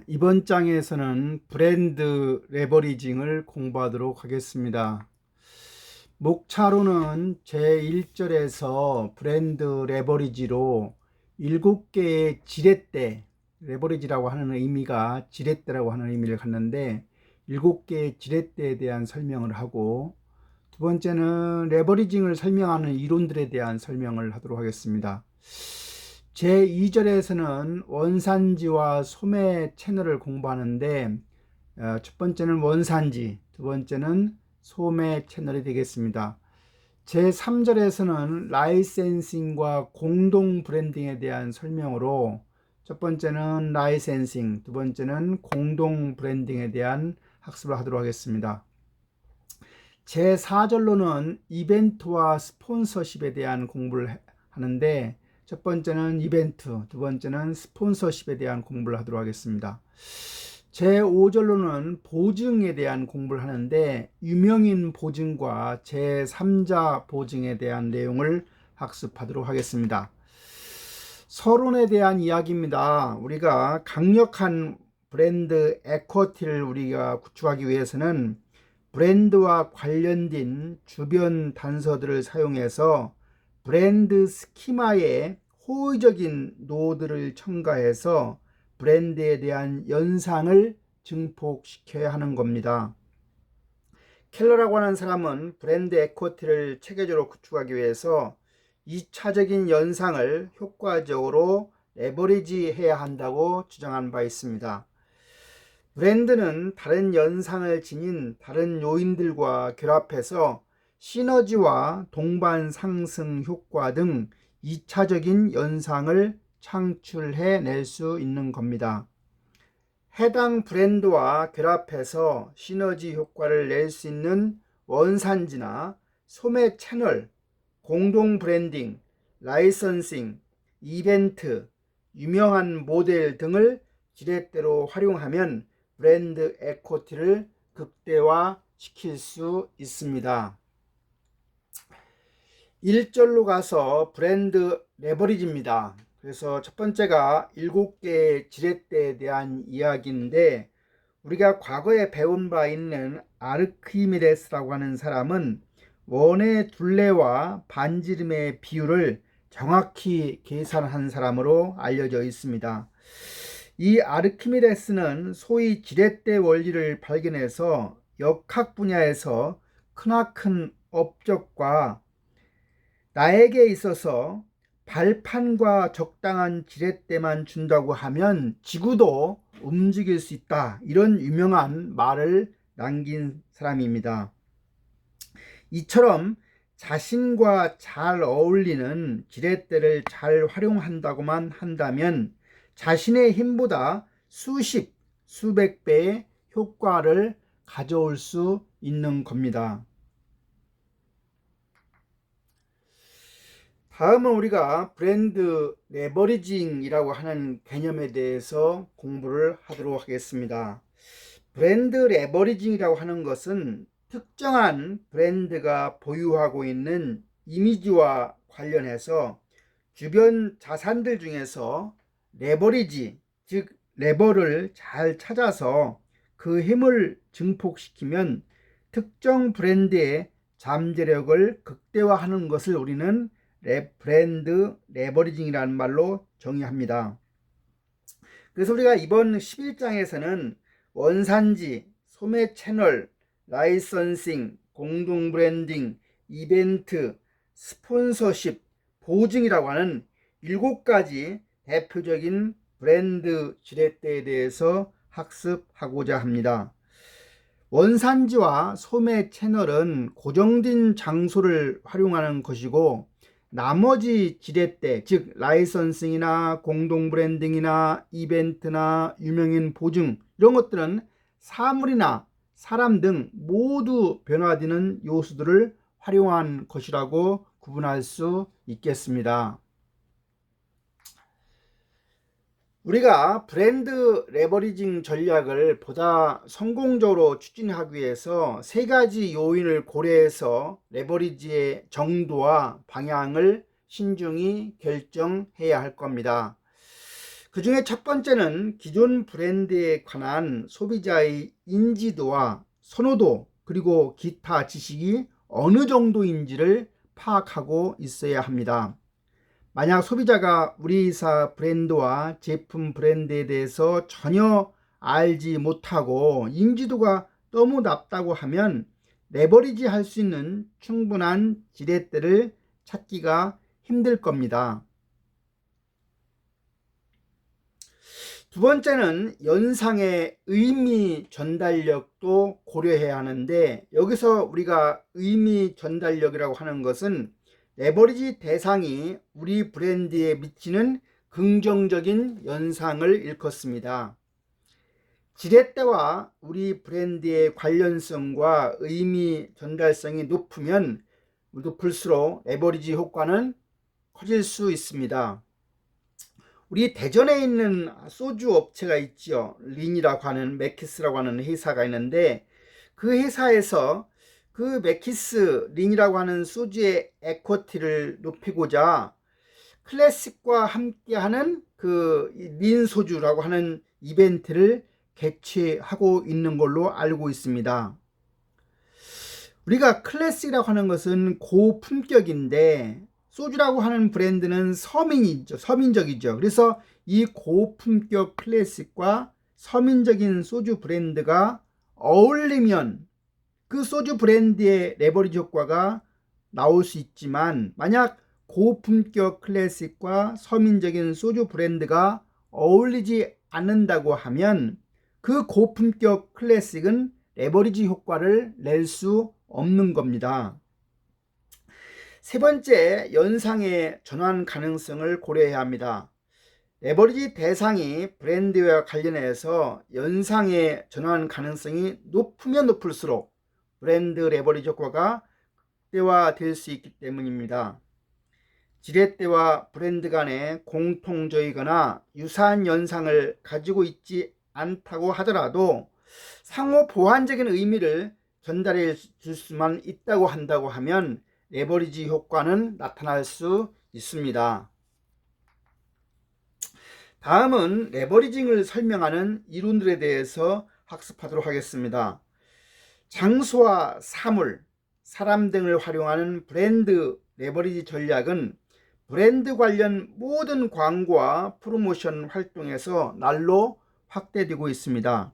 이번 장에서는 브랜드 레버리징을 공부하도록 하겠습니다. 목차로는 제1절에서 브랜드 레버리지로 7개의 지렛대, 레버리지라고 하는 의미가 지렛대라고 하는 의미를 갖는데 7개의 지렛대에 대한 설명을 하고, 두 번째는 레버리징을 설명하는 이론들에 대한 설명을 하도록 하겠습니다. 제2절에서는 원산지와 소매 채널을 공부하는데, 첫 번째는 원산지, 두 번째는 소매 채널이 되겠습니다. 제3절에서는 라이센싱과 공동 브랜딩에 대한 설명으로, 첫 번째는 라이센싱, 두 번째는 공동 브랜딩에 대한 학습을 하도록 하겠습니다. 제4절로는 이벤트와 스폰서십에 대한 공부를 하는데, 첫 번째는 이벤트, 두 번째는 스폰서십에 대한 공부를 하도록 하겠습니다. 제5절로는 보증에 대한 공부를 하는데, 유명인 보증과 제3자 보증에 대한 내용을 학습하도록 하겠습니다. 서론에 대한 이야기입니다. 우리가 강력한 브랜드 에쿼티를 우리가 구축하기 위해서는 브랜드와 관련된 주변 단서들을 사용해서 브랜드 스키마에 호의적인 노드를 첨가해서 브랜드에 대한 연상을 증폭시켜야 하는 겁니다. 켈러라고 하는 사람은 브랜드 에쿼티를 체계적으로 구축하기 위해서 2차적인 연상을 효과적으로 레버리지 해야 한다고 주장한 바 있습니다. 브랜드는 다른 연상을 지닌 다른 요인들과 결합해서 시너지와 동반 상승 효과 등 2차적인 연상을 창출해 낼 수 있는 겁니다. 해당 브랜드와 결합해서 시너지 효과를 낼 수 있는 원산지나 소매 채널, 공동 브랜딩, 라이선싱, 이벤트, 유명한 모델 등을 지렛대로 활용하면 브랜드 에쿼티를 극대화시킬 수 있습니다. 1절로 가서 브랜드 레버리지입니다. 그래서 첫 번째가 7개의 지렛대에 대한 이야기인데, 우리가 과거에 배운 바 있는 아르키메데스라고 하는 사람은 원의 둘레와 반지름의 비율을 정확히 계산한 사람으로 알려져 있습니다. 이 아르키메데스는 소위 지렛대 원리를 발견해서 역학 분야에서 크나큰 업적과, 나에게 있어서 발판과 적당한 지렛대만 준다고 하면 지구도 움직일 수 있다, 이런 유명한 말을 남긴 사람입니다. 이처럼 자신과 잘 어울리는 지렛대를 잘 활용한다고만 한다면 자신의 힘보다 수십, 수백 배의 효과를 가져올 수 있는 겁니다. 다음은 우리가 브랜드 레버리징이라고 하는 개념에 대해서 공부를 하도록 하겠습니다. 브랜드 레버리징이라고 하는 것은 특정한 브랜드가 보유하고 있는 이미지와 관련해서 주변 자산들 중에서 레버리지, 즉 레버를 잘 찾아서 그 힘을 증폭시키면 특정 브랜드의 잠재력을 극대화하는 것을 우리는 브랜드 레버리징이라는 말로 정의합니다. 그래서 우리가 이번 11장에서는 원산지, 소매 채널, 라이선싱, 공동 브랜딩, 이벤트, 스폰서십, 보증이라고 하는 7가지 대표적인 브랜드 지렛대에 대해서 학습하고자 합니다. 원산지와 소매 채널은 고정된 장소를 활용하는 것이고, 나머지 지렛대, 즉 라이선싱이나 공동 브랜딩이나 이벤트나 유명인 보증, 이런 것들은 사물이나 사람 등 모두 변화되는 요소들을 활용한 것이라고 구분할 수 있겠습니다. 우리가 브랜드 레버리징 전략을 보다 성공적으로 추진하기 위해서 3가지 요인을 고려해서 레버리지의 정도와 방향을 신중히 결정해야 할 겁니다. 그 중에 첫 번째는 기존 브랜드에 관한 소비자의 인지도와 선호도 그리고 기타 지식이 어느 정도인지를 파악하고 있어야 합니다. 만약 소비자가 우리 회사 브랜드와 제품 브랜드에 대해서 전혀 알지 못하고 인지도가 너무 낮다고 하면 레버리지 할 수 있는 충분한 지렛대를 찾기가 힘들 겁니다. 두 번째는 연상의 의미 전달력도 고려해야 하는데, 여기서 우리가 의미 전달력이라고 하는 것은 레버리지 대상이 우리 브랜드에 미치는 긍정적인 연상을 일컫습니다. 지렛대와 우리 브랜드의 관련성과 의미 전달성이 높을수록 레버리지 효과는 커질 수 있습니다. 우리 대전에 있는 소주 업체가 있죠. 린이라고 하는, 맥키스라고 하는 회사가 있는데, 그 회사에서 그 맥키스 린이라고 하는 소주의 에코티를 높이고자 클래식과 함께하는 그 린 소주라고 하는 이벤트를 개최하고 있는 걸로 알고 있습니다. 우리가 클래식이라고 하는 것은 고품격인데, 소주라고 하는 브랜드는 서민적이죠. 그래서 이 고품격 클래식과 서민적인 소주 브랜드가 어울리면 그 소주 브랜드의 레버리지 효과가 나올 수 있지만, 만약 고품격 클래식과 서민적인 소주 브랜드가 어울리지 않는다고 하면 그 고품격 클래식은 레버리지 효과를 낼 수 없는 겁니다. 세 번째, 연상의 전환 가능성을 고려해야 합니다. 레버리지 대상이 브랜드와 관련해서 연상의 전환 가능성이 높으면 높을수록 브랜드 레버리지 효과가 극대화될 수 있기 때문입니다. 지렛대와 브랜드 간의 공통적이거나 유사한 연상을 가지고 있지 않다고 하더라도 상호 보완적인 의미를 전달해 줄 수만 있다고 한다고 하면 레버리지 효과는 나타날 수 있습니다. 다음은 레버리징을 설명하는 이론들에 대해서 학습하도록 하겠습니다. 장소와 사물, 사람 등을 활용하는 브랜드 레버리지 전략은 브랜드 관련 모든 광고와 프로모션 활동에서 날로 확대되고 있습니다.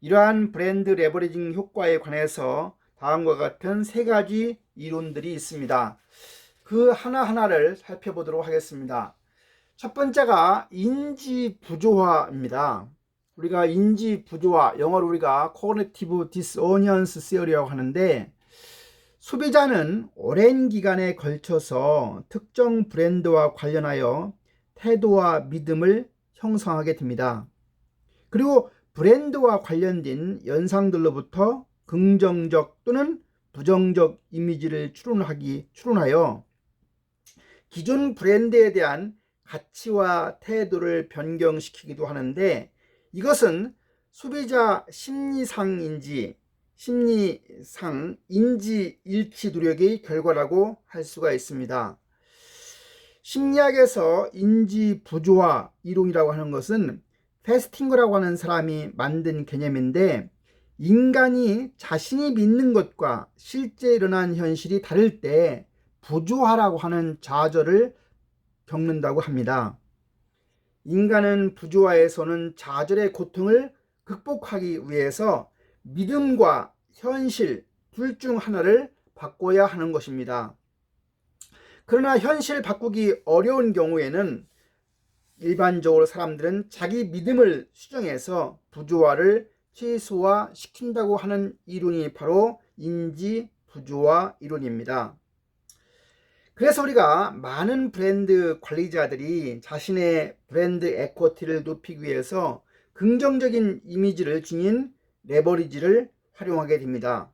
이러한 브랜드 레버리징 효과에 관해서 다음과 같은 세 가지 이론들이 있습니다. 그 하나하나를 살펴보도록 하겠습니다. 첫 번째가 인지 부조화입니다. 우리가 인지 부조화, 영어로 우리가 Cognitive Dissonance Theory라고 하는데, 소비자는 오랜 기간에 걸쳐서 특정 브랜드와 관련하여 태도와 믿음을 형성하게 됩니다. 그리고 브랜드와 관련된 연상들로부터 긍정적 또는 부정적 이미지를 추론하여 기존 브랜드에 대한 가치와 태도를 변경시키기도 하는데, 이것은 소비자 심리상 인지 일치 노력의 결과라고 할 수가 있습니다. 심리학에서 인지 부조화 이론이라고 하는 것은 페스팅거라고 하는 사람이 만든 개념인데, 인간이 자신이 믿는 것과 실제 일어난 현실이 다를 때 부조화라고 하는 좌절을 겪는다고 합니다. 인간은 부조화에서는 좌절의 고통을 극복하기 위해서 믿음과 현실 둘 중 하나를 바꿔야 하는 것입니다. 그러나 현실 바꾸기 어려운 경우에는 일반적으로 사람들은 자기 믿음을 수정해서 부조화를 최소화시킨다고 하는 이론이 바로 인지 부조화 이론입니다. 그래서 우리가 많은 브랜드 관리자들이 자신의 브랜드 에코티를 높이기 위해서 긍정적인 이미지를 지닌 레버리지를 활용하게 됩니다.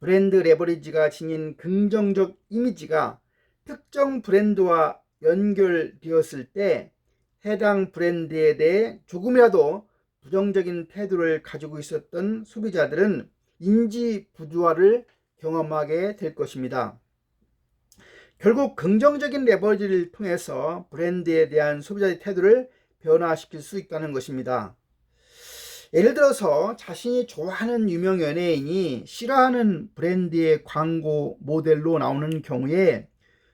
브랜드 레버리지가 지닌 긍정적 이미지가 특정 브랜드와 연결되었을 때 해당 브랜드에 대해 조금이라도 부정적인 태도를 가지고 있었던 소비자들은 인지 부조화를 경험하게 될 것입니다. 결국 긍정적인 레버리지를 통해서 브랜드에 대한 소비자의 태도를 변화시킬 수 있다는 것입니다. 예를 들어서 자신이 좋아하는 유명 연예인이 싫어하는 브랜드의 광고 모델로 나오는 경우에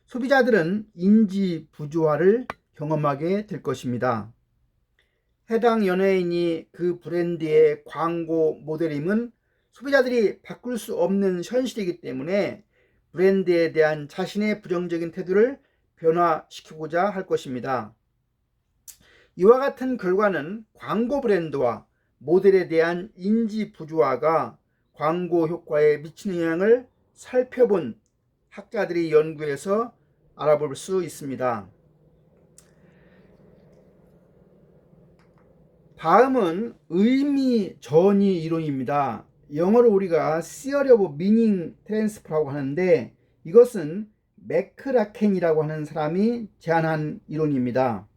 소비자들은 인지 부조화를 경험하게 될 것입니다. 해당 연예인이 그 브랜드의 광고 모델임은 소비자들이 바꿀 수 없는 현실이기 때문에 브랜드에 대한 자신의 부정적인 태도를 변화시키고자 할 것입니다. 이와 같은 결과는 광고 브랜드와 모델에 대한 인지 부조화가 광고 효과에 미치는 영향을 살펴본 학자들이 연구해서 알아볼 수 있습니다. 다음은 의미 전이 이론입니다. 영어로 우리가 Theory of Meaning Transfer라고 하는데 이것은 맥크라켄이라고 하는 사람이 제안한 이론입니다.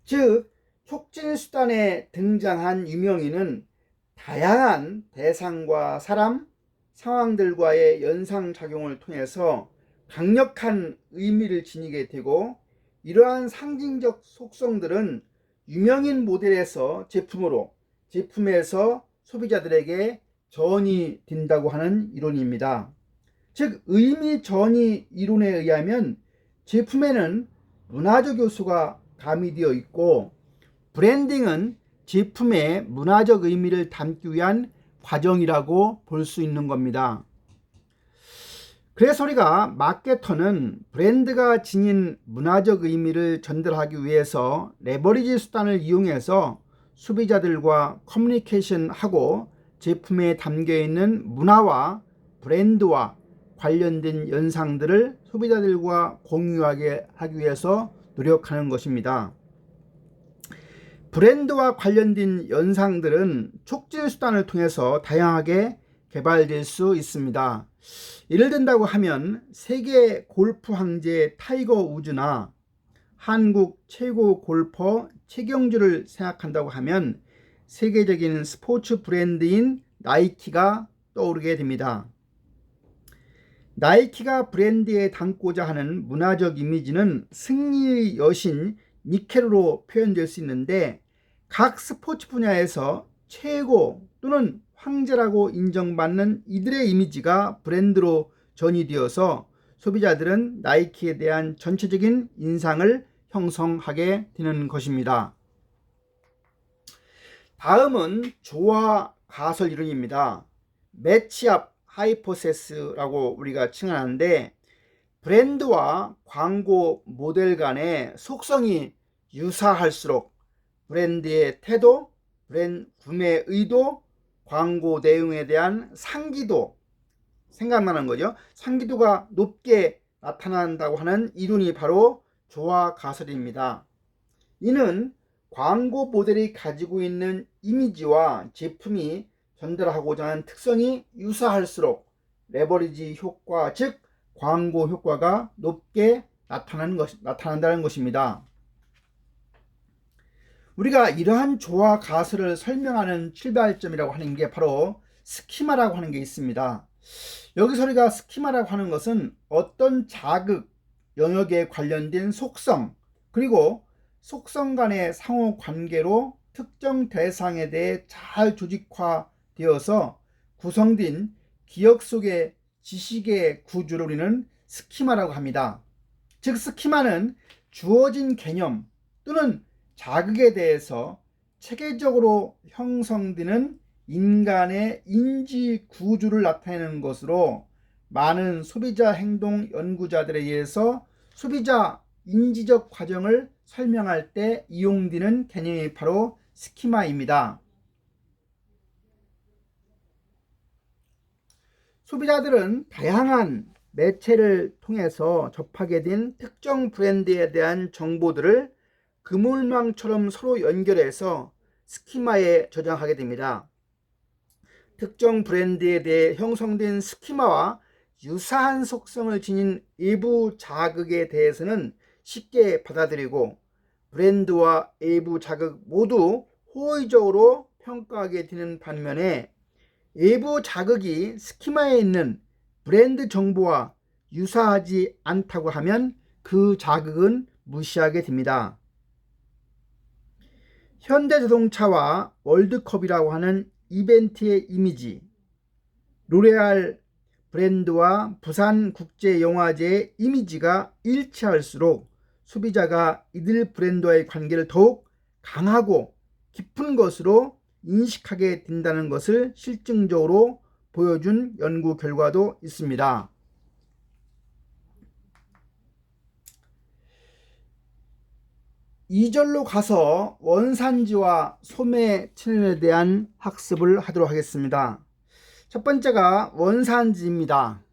즉, 촉진수단에 등장한 유명인은 다양한 대상과 사람, 상황들과의 연상작용을 통해서 강력한 의미를 지니게 되고 이러한 상징적 속성들은 유명인 모델에서 제품으로, 제품에서 소비자들에게 전이 된다고 하는 이론입니다. 즉, 의미 전이 이론에 의하면 제품에는 문화적 요소가 가미되어 있고 브랜딩은 제품의 문화적 의미를 담기 위한 과정이라고 볼 수 있는 겁니다. 그래서 우리가 마케터는 브랜드가 지닌 문화적 의미를 전달하기 위해서 레버리지 수단을 이용해서 소비자들과 커뮤니케이션하고 제품에 담겨있는 문화와 브랜드와 관련된 연상들을 소비자들과 공유하게 하기 위해서 노력하는 것입니다. 브랜드와 관련된 연상들은 촉진 수단을 통해서 다양하게 개발될 수 있습니다. 예를 든다고 하면 세계 골프 황제 타이거 우즈나 한국 최고 골퍼 최경주를 생각한다고 하면 세계적인 스포츠 브랜드인 나이키가 떠오르게 됩니다. 나이키가 브랜드에 담고자 하는 문화적 이미지는 승리의 여신 니케르로 표현될 수 있는데 각 스포츠 분야에서 최고 또는 황제라고 인정받는 이들의 이미지가 브랜드로 전이되어서 소비자들은 나이키에 대한 전체적인 인상을 형성하게 되는 것입니다. 다음은 조화 가설 이론입니다. 매치업 하이포세스라고 우리가 칭하는데 브랜드와 광고 모델 간의 속성이 유사할수록 브랜드의 태도, 브랜드 구매 의도, 광고 내용에 대한 상기도, 생각나는 거죠. 상기도가 높게 나타난다고 하는 이론이 바로 조화 가설입니다. 이는 광고 모델이 가지고 있는 이미지와 제품이 전달하고자 하는 특성이 유사할수록 레버리지 효과, 즉 광고 효과가 높게 나타난다는 것입니다. 우리가 이러한 조화 가설을 설명하는 출발점이라고 하는 게 바로 스키마라고 하는 게 있습니다. 여기서 우리가 스키마라고 하는 것은 어떤 자극 영역에 관련된 속성, 그리고 속성 간의 상호 관계로 특정 대상에 대해 잘 조직화되어서 구성된 기억 속의 지식의 구조를 우리는 스키마라고 합니다. 즉 스키마는 주어진 개념 또는 자극에 대해서 체계적으로 형성되는 인간의 인지 구조를 나타내는 것으로 많은 소비자 행동 연구자들에 의해서 소비자 인지적 과정을 설명할 때 이용되는 개념이 바로 스키마입니다. 소비자들은 다양한 매체를 통해서 접하게 된 특정 브랜드에 대한 정보들을 그물망처럼 서로 연결해서 스키마에 저장하게 됩니다. 특정 브랜드에 대해 형성된 스키마와 유사한 속성을 지닌 외부 자극에 대해서는 쉽게 받아들이고 브랜드와 외부 자극 모두 호의적으로 평가하게 되는 반면에 외부 자극이 스키마에 있는 브랜드 정보와 유사하지 않다고 하면 그 자극은 무시하게 됩니다. 현대자동차와 월드컵이라고 하는 이벤트의 이미지, 로레알 브랜드와 부산국제영화제의 이미지가 일치할수록 소비자가 이들 브랜드와의 관계를 더욱 강하고 깊은 것으로 인식하게 된다는 것을 실증적으로 보여준 연구 결과도 있습니다. 2절로 가서 원산지와 소매 천연에 대한 학습을 하도록 하겠습니다. 첫 번째가 원산지입니다.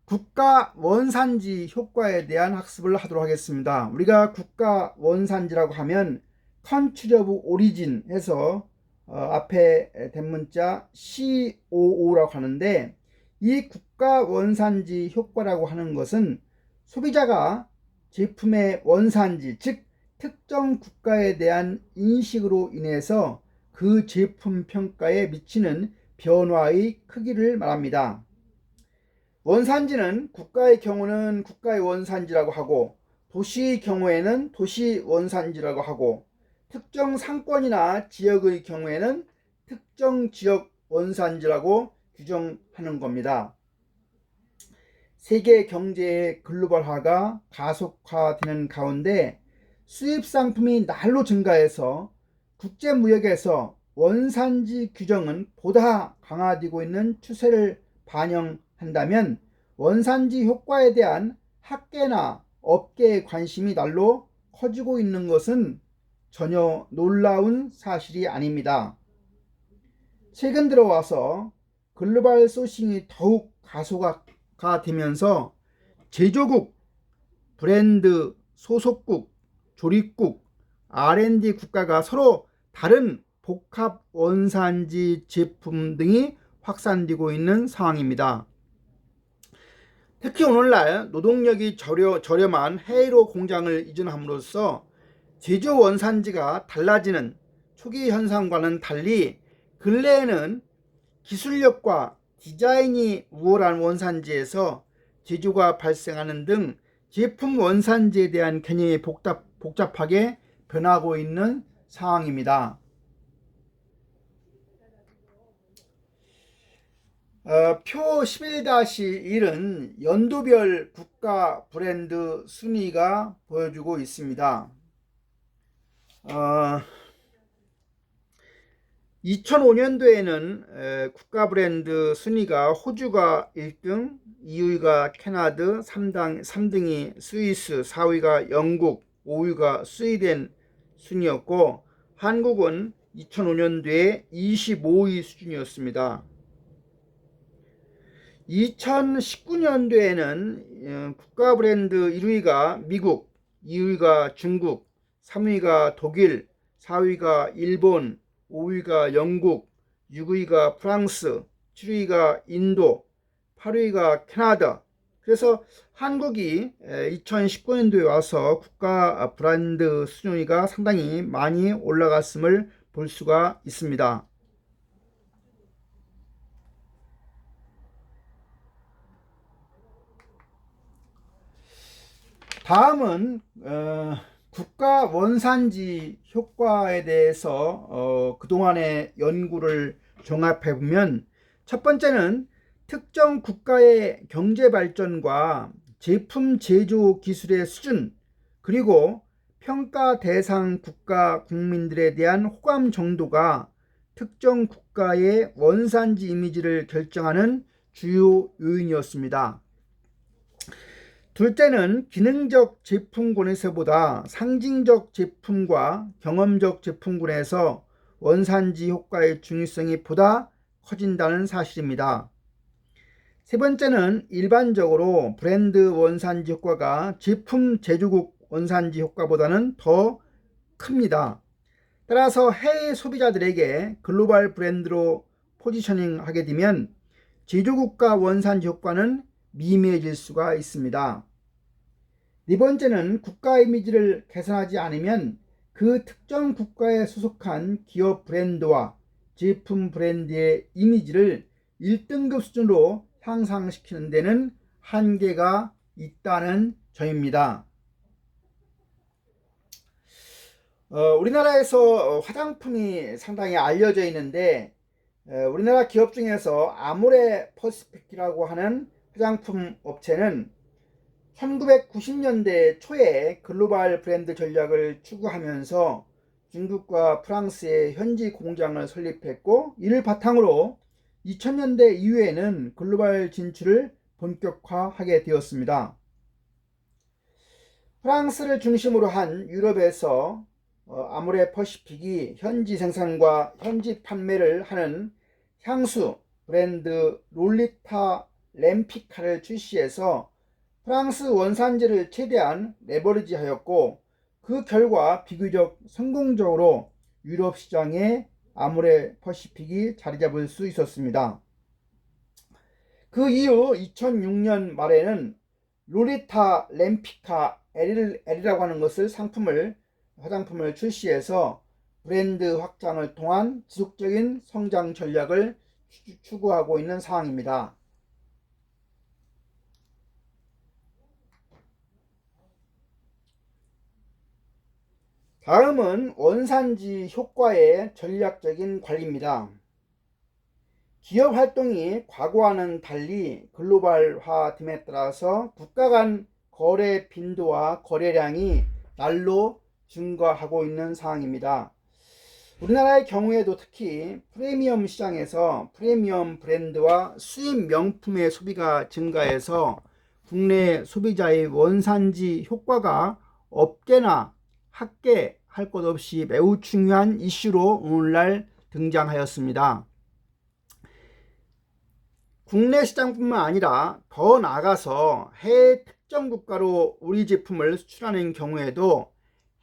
국가 원산지 효과에 대한 학습을 하도록 하겠습니다. 우리가 국가 원산지라고 하면 Country of Origin 해서 앞에 대문자 COO라고 하는데, 이 국가 원산지 효과라고 하는 것은 소비자가 제품의 원산지, 즉 특정 국가에 대한 인식으로 인해서 그 제품 평가에 미치는 변화의 크기를 말합니다. 원산지는 국가의 경우는 국가의 원산지라고 하고, 도시의 경우에는 도시 원산지라고 하고, 특정 상권이나 지역의 경우에는 특정 지역 원산지라고 규정하는 겁니다. 세계 경제의 글로벌화가 가속화되는 가운데 수입 상품이 날로 증가해서 국제무역에서 원산지 규정은 보다 강화되고 있는 추세를 반영한다면, 원산지 효과에 대한 학계나 업계의 관심이 날로 커지고 있는 것은 전혀 놀라운 사실이 아닙니다. 최근 들어와서 글로벌 소싱이 더욱 가속화되면서 제조국, 브랜드, 소속국, 조립국, R&D 국가가 서로 다른 복합 원산지 제품 등이 확산되고 있는 상황입니다. 특히 오늘날 노동력이 저렴한 해외로 공장을 이전함으로써 제조 원산지가 달라지는 초기 현상과는 달리, 근래에는 기술력과 디자인이 우월한 원산지에서 제조가 발생하는 등 제품 원산지에 대한 개념이 복잡하게 변하고 있는 상황입니다. 표 11-1은 연도별 국가 브랜드 순위가 보여주고 있습니다. 2005년도에는 국가 브랜드 순위가 호주가 1등, 2위가 캐나다, 3등이 스위스, 4위가 영국, 5위가 스웨덴 순이었고, 한국은 2005년도에 25위 수준이었습니다. 2019년도에는 국가 브랜드 1위가 미국, 2위가 중국, 3위가 독일, 4위가 일본, 5위가 영국, 6위가 프랑스, 7위가 인도, 8위가 캐나다. 그래서 한국이 2019년도에 와서 국가 브랜드 순위가 상당히 많이 올라갔음을 볼 수가 있습니다. 다음은 국가 원산지 효과에 대해서 그동안의 연구를 종합해 보면, 첫 번째는 특정 국가의 경제 발전과 제품 제조 기술의 수준, 그리고 평가 대상 국가 국민들에 대한 호감 정도가 특정 국가의 원산지 이미지를 결정하는 주요 요인이었습니다. 둘째는 기능적 제품군에서보다 상징적 제품과 경험적 제품군에서 원산지 효과의 중요성이 보다 커진다는 사실입니다. 세 번째는 일반적으로 브랜드 원산지 효과가 제품 제조국 원산지 효과보다는 더 큽니다. 따라서 해외 소비자들에게 글로벌 브랜드로 포지셔닝하게 되면 제조국가 원산지 효과는 미미해질 수가 있습니다. 네 번째는 국가 이미지를 개선하지 않으면 그 특정 국가에 소속한 기업 브랜드와 제품 브랜드의 이미지를 1등급 수준으로 향상시키는 데는 한계가 있다는 점입니다. 우리나라에서 화장품이 상당히 알려져 있는데 우리나라 기업 중에서 아모레 퍼시픽이라고 하는 화장품 업체는 1990년대 초에 글로벌 브랜드 전략을 추구하면서 중국과 프랑스에 현지 공장을 설립했고, 이를 바탕으로 2000년대 이후에는 글로벌 진출을 본격화하게 되었습니다. 프랑스를 중심으로 한 유럽에서 아모레 퍼시픽이 현지 생산과 현지 판매를 하는 향수 브랜드 롤리타 램피카를 출시해서 프랑스 원산지를 최대한 레버리지하였고, 그 결과 비교적 성공적으로 유럽 시장에 아모레 퍼시픽이 자리 잡을 수 있었습니다. 그 이후 2006년 말에는 롤리타 램피카 L이라고 하는 것을 화장품을 출시해서 브랜드 확장을 통한 지속적인 성장 전략을 추구하고 있는 상황입니다. 다음은 원산지 효과의 전략적인 관리입니다. 기업 활동이 과거와는 달리 글로벌화됨에 따라서 국가 간 거래 빈도와 거래량이 날로 증가하고 있는 상황입니다. 우리나라의 경우에도 특히 프리미엄 시장에서 프리미엄 브랜드와 수입 명품의 소비가 증가해서 국내 소비자의 원산지 효과가 업계나 학계 할 것 없이 매우 중요한 이슈로 오늘날 등장하였습니다. 국내 시장뿐만 아니라 더 나아가서 해외 특정 국가로 우리 제품을 수출하는 경우에도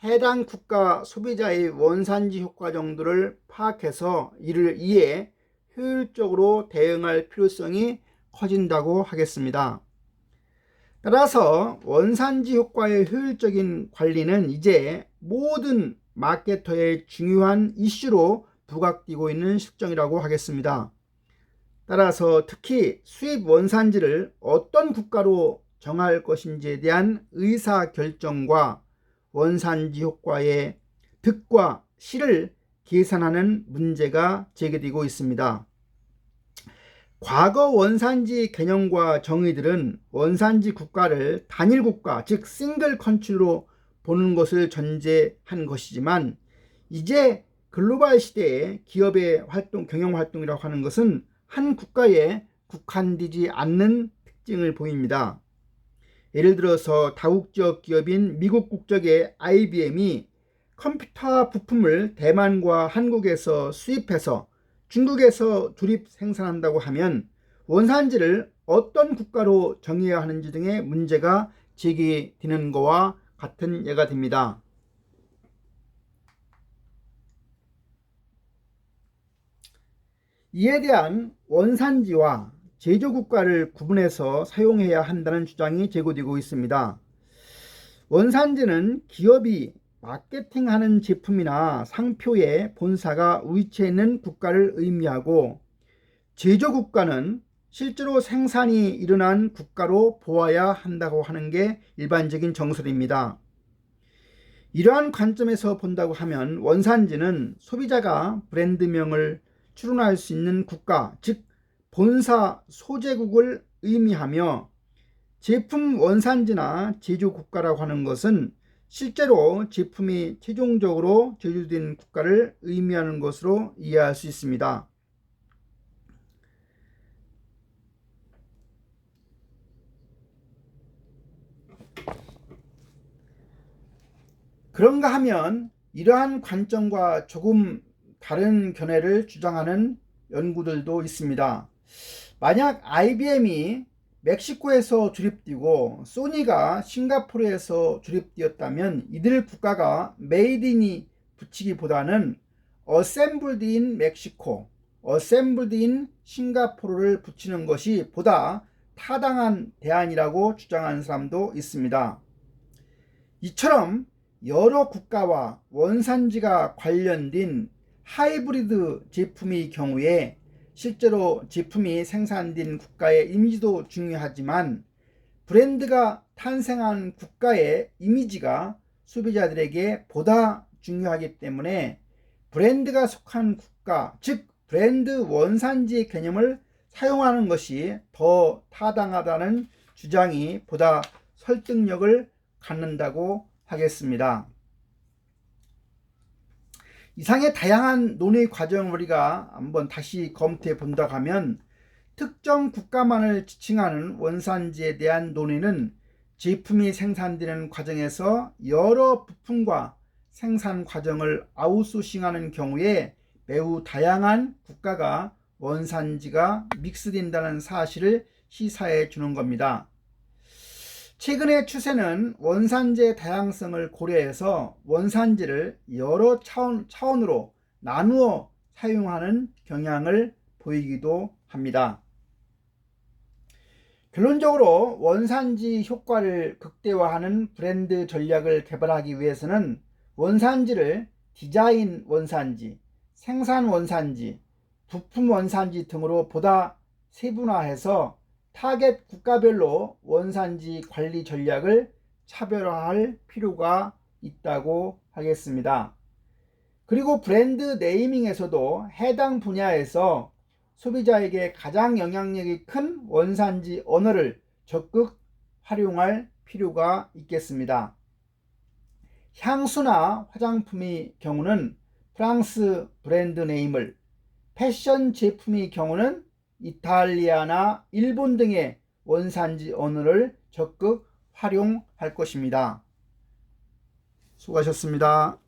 해당 국가 소비자의 원산지 효과 정도를 파악해서 이에 효율적으로 대응할 필요성이 커진다고 하겠습니다. 따라서 원산지 효과의 효율적인 관리는 이제 모든 마케터의 중요한 이슈로 부각되고 있는 실정이라고 하겠습니다. 따라서 특히 수입 원산지를 어떤 국가로 정할 것인지에 대한 의사결정과 원산지 효과의 득과 실을 계산하는 문제가 제기되고 있습니다. 과거 원산지 개념과 정의들은 원산지 국가를 단일 국가, 즉 싱글 컨트리로 보는 것을 전제한 것이지만, 이제 글로벌 시대에 기업의 경영 활동이라고 하는 것은 한 국가에 국한되지 않는 특징을 보입니다. 예를 들어서 다국적 기업인 미국 국적의 IBM이 컴퓨터 부품을 대만과 한국에서 수입해서 중국에서 조립 생산한다고 하면 원산지를 어떤 국가로 정해야 하는지 등의 문제가 제기되는 것과 같은 예가 됩니다. 이에 대한 원산지와 제조 국가를 구분해서 사용해야 한다는 주장이 제기되고 있습니다. 원산지는 기업이 마케팅하는 제품이나 상표의 본사가 위치해 있는 국가를 의미하고, 제조 국가는 실제로 생산이 일어난 국가로 보아야 한다고 하는 게 일반적인 정설입니다. 이러한 관점에서 본다고 하면 원산지는 소비자가 브랜드명을 추론할 수 있는 국가, 즉 본사 소재국을 의미하며, 제품 원산지나 제조 국가라고 하는 것은 실제로 제품이 최종적으로 제조된 국가를 의미하는 것으로 이해할 수 있습니다. 그런가 하면 이러한 관점과 조금 다른 견해를 주장하는 연구들도 있습니다. 만약 IBM이 멕시코에서 조립되고 소니가 싱가포르에서 조립되었다면 이들 국가가 메이드 인이 붙이기보다는 어셈블드 인 멕시코, 어셈블드 인 싱가포르를 붙이는 것이 보다 타당한 대안이라고 주장하는 사람도 있습니다. 이처럼 여러 국가와 원산지가 관련된 하이브리드 제품의 경우에 실제로 제품이 생산된 국가의 이미지도 중요하지만, 브랜드가 탄생한 국가의 이미지가 소비자들에게 보다 중요하기 때문에 브랜드가 속한 국가, 즉 브랜드 원산지의 개념을 사용하는 것이 더 타당하다는 주장이 보다 설득력을 갖는다고 하겠습니다. 이상의 다양한 논의 과정을 우리가 한번 다시 검토해 본다고 하면, 특정 국가만을 지칭하는 원산지에 대한 논의는 제품이 생산되는 과정에서 여러 부품과 생산 과정을 아웃소싱하는 경우에 매우 다양한 국가가 원산지가 믹스된다는 사실을 시사해 주는 겁니다. 최근의 추세는 원산지의 다양성을 고려해서 원산지를 여러 차원으로 나누어 사용하는 경향을 보이기도 합니다. 결론적으로 원산지 효과를 극대화하는 브랜드 전략을 개발하기 위해서는 원산지를 디자인 원산지, 생산 원산지, 부품 원산지 등으로 보다 세분화해서 타겟 국가별로 원산지 관리 전략을 차별화할 필요가 있다고 하겠습니다. 그리고 브랜드 네이밍에서도 해당 분야에서 소비자에게 가장 영향력이 큰 원산지 언어를 적극 활용할 필요가 있겠습니다. 향수나 화장품의 경우는 프랑스 브랜드 네임을, 패션 제품의 경우는 이탈리아나 일본 등의 원산지 언어를 적극 활용할 것입니다. 수고하셨습니다.